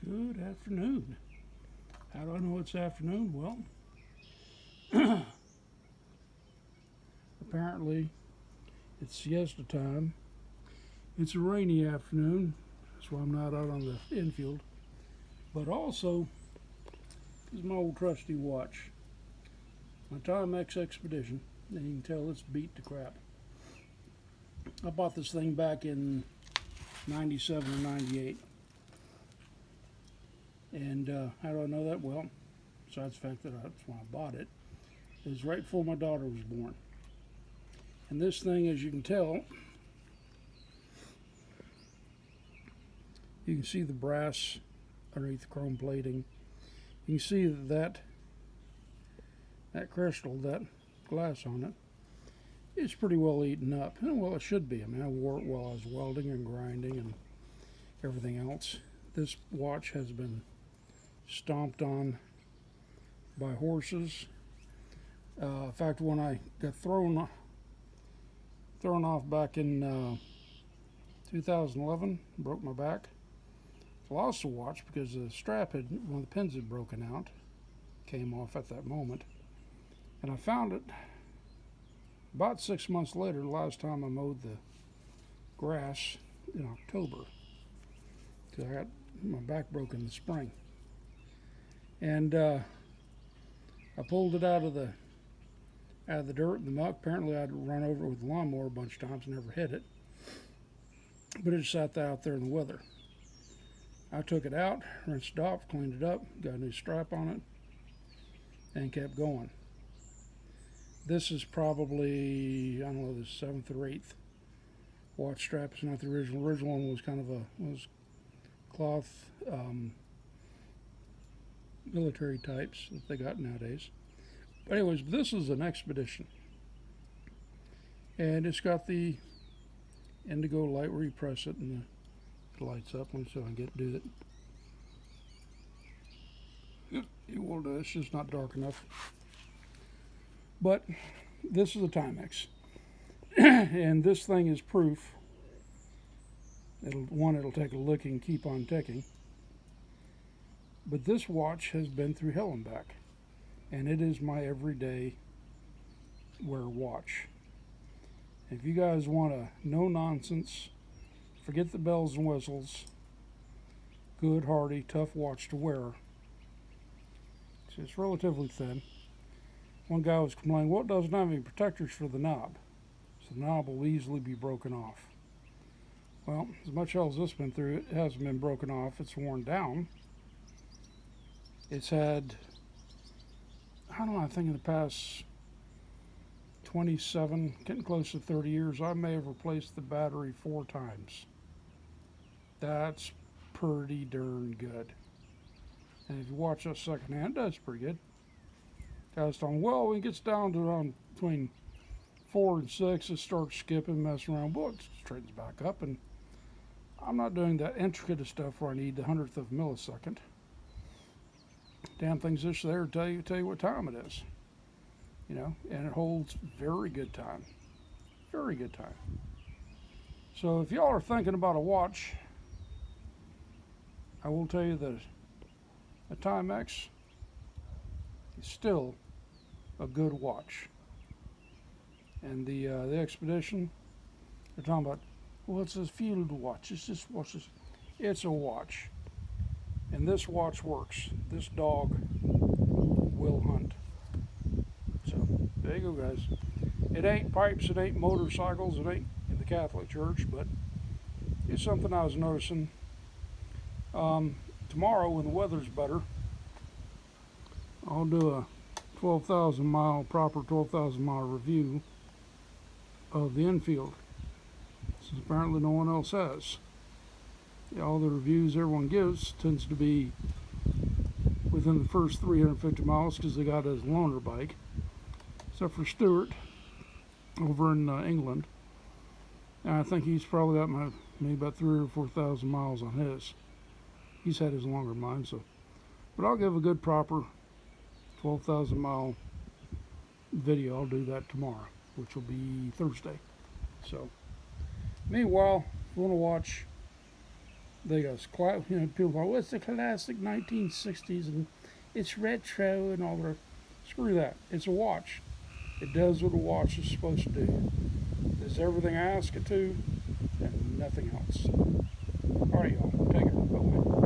Good afternoon. How do I know it's afternoon? Well, apparently it's siesta time. It's a rainy afternoon, that's why I'm not out on the infield. But also, this is my old trusty watch, my Timex Expedition, and you can tell it's beat to crap. I bought this thing back in 97 or 98. And how do I know that? Well, besides the fact that that's when I bought it, it was right before my daughter was born. And this thing, as you can tell, you can see the brass underneath the chrome plating. You can see that crystal, that glass on it, is pretty well eaten up. And well, it should be. I mean, I wore it while I was welding and grinding and everything else. This watch has been stomped on by horses. In fact, when I got thrown off back in 2011, broke my back. Lost the watch because the strap had, one of the pins had broken out, came off at that moment, and I found it about 6 months later, the last time I mowed the grass in October, because I got my back broken in the spring. And I pulled it out of the dirt and the muck. Apparently I'd run over it with a lawnmower a bunch of times and never hit it, but it just sat out there in the weather. I took it out, rinsed it off, cleaned it up, got a new strap on it, and kept going. This is probably, I don't know, the 7th or 8th watch strap. It's not the original. The original one was kind of was cloth, military types that they got nowadays. But anyways, this is an Expedition. And it's got the indigo light where you press it and it lights up. So I can do it. It will do. It's just not dark enough. But this is a Timex. And this thing is proof. It'll take a lick and keep on ticking. But this watch has been through hell and back. And it is my everyday wear watch. If you guys want a no nonsense, forget the bells and whistles, good, hardy, tough watch to wear. So it's relatively thin. One guy was complaining, well, it doesn't have any protectors for the knob. So the knob will easily be broken off. Well, as much hell as this has been through, it hasn't been broken off. It's worn down. It's had, I don't know, I think in the past 27, getting close to 30 years, I may have replaced the battery 4 times. That's pretty darn good. And if you watch that secondhand, that's pretty good. Guys telling, well, when it gets down to around between 4 and 6, it starts skipping, messing around. Well, it straightens back up, and I'm not doing that intricate of stuff where I need the 100th of a millisecond. Damn thing's just there to tell you what time it is. And it holds very good time. Very good time. So if y'all are thinking about a watch, I will tell you that a Timex is still a good watch. And the Expedition, they're talking about, well, it's a field watch. It's just watches. It's a watch. And this watch works. This dog will hunt. So there you go, guys. It ain't pipes, it ain't motorcycles, it ain't in the Catholic Church, but it's something I was noticing. Tomorrow, when the weather's better, I'll do a 12,000 mile review of the infield, since apparently no one else has. All the reviews everyone gives tends to be within the first 350 miles because they got his loaner bike, except for Stuart over in England. And I think he's probably got maybe about 3,000 or 4,000 miles on his. He's had his longer mine, so. But I'll give a good proper 12,000 mile video. I'll do that tomorrow, which will be Thursday. So, meanwhile, if you want to watch They go, people go, well, it's the classic 1960s and it's retro and all that. Screw that. It's a watch. It does what a watch is supposed to do. It does everything I ask it to and nothing else. All right, y'all. Take care. Bye-bye.